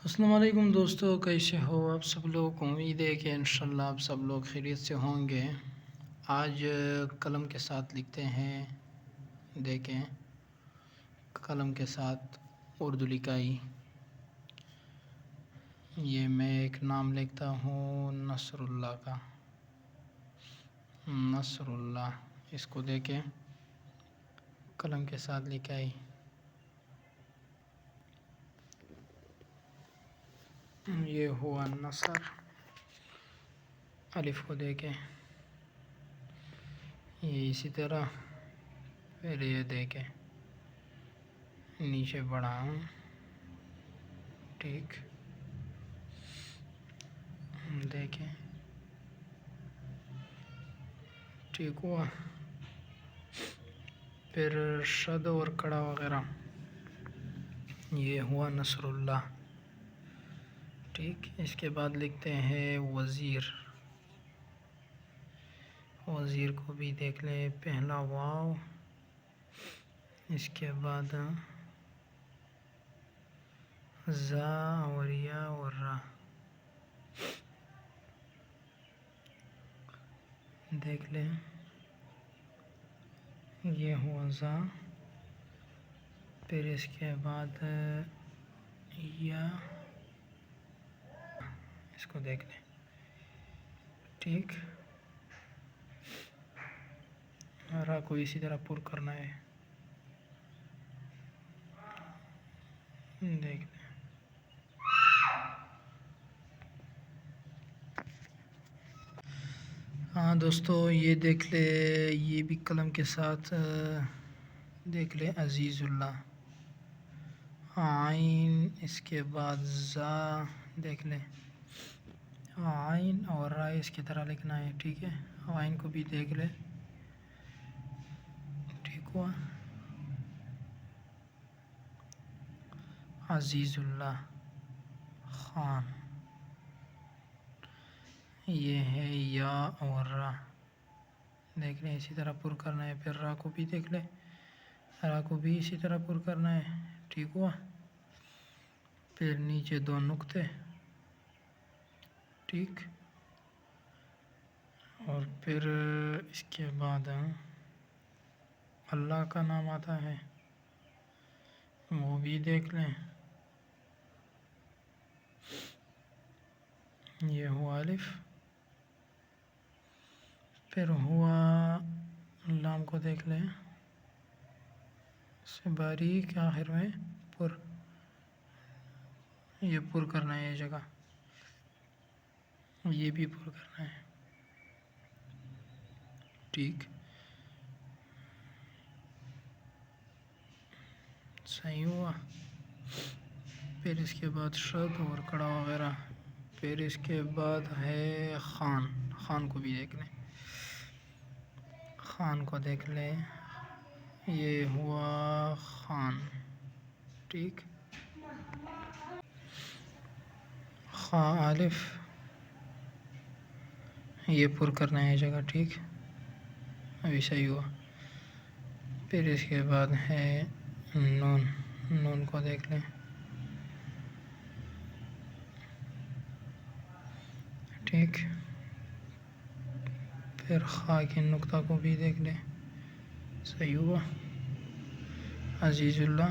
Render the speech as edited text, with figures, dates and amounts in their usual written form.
अस्सलाम वालेकुम दोस्तों, कैसे हो आप सब लोग। उम्मीद है कि इंशाल्लाह आप सब लोग खैरियत से होंगे। आज कलम के साथ लिखते हैं, देखें कलम के साथ उर्दू लिखाई। ये मैं एक नाम लिखता हूँ नसरुल्लाह का, नसरुल्लाह। इसको देखें कलम के साथ लिखाई। ये हुआ नसर, अलिफ को देखें ये इसी तरह। फिर ये देखें नीचे बढ़ाऊँ, ठीक, देखें ठीक हुआ। फिर शद और कड़ा वगैरह, ये हुआ नसरुल्लाह, ठीक। इसके बाद लिखते हैं वज़ीर। वज़ीर को भी देख लें, पहला वाव, इसके बाद ज़ा और या और रा, देख लें ये हुआ ज़ा। फिर इसके बाद या, इसको देख लें, ठीक। रा को इसी तरह पुर करना है, देख लें। हाँ दोस्तों, ये देख ले, ये भी कलम के साथ देख ले अज़ीज़ुल्लाह। आइन, इसके बाद ज़ा, देख ले आइन और रा इसकी तरह लिखना है, ठीक है। आइन को भी देख ले, ठीक हुआ। अज़ीज़ुल्लाह ख़ान, ये है या और रा, देख लें इसी तरह पुर करना है। फिर रा को भी देख ले, रा को भी इसी तरह पुर करना है, ठीक हुआ। फिर नीचे दो नुक्ते, ठीक। और फिर इसके बाद अल्लाह का नाम आता है, वो भी देख लें। ये हुआ अलिफ। फिर हुआ लाम को देख लें, इससे बारीक आखिर में पुर, ये पुर करना है, ये जगह ये भी पुर करना है, ठीक। सही हुआ। फिर इसके बाद शद और कड़ा वगैरह। फिर इसके बाद है ख़ान, ख़ान को भी देख लें, ख़ान को देख लें, ये हुआ ख़ान, ठीक। ख़ा अलिफ, ये पुर करना है जगह, ठीक। अभी सही हुआ। फिर इसके बाद है नून, नून को देख लें, ठीक। फिर खा के नुक्ता को भी देख लें, सही हुआ। अज़ीज़ुल्लाह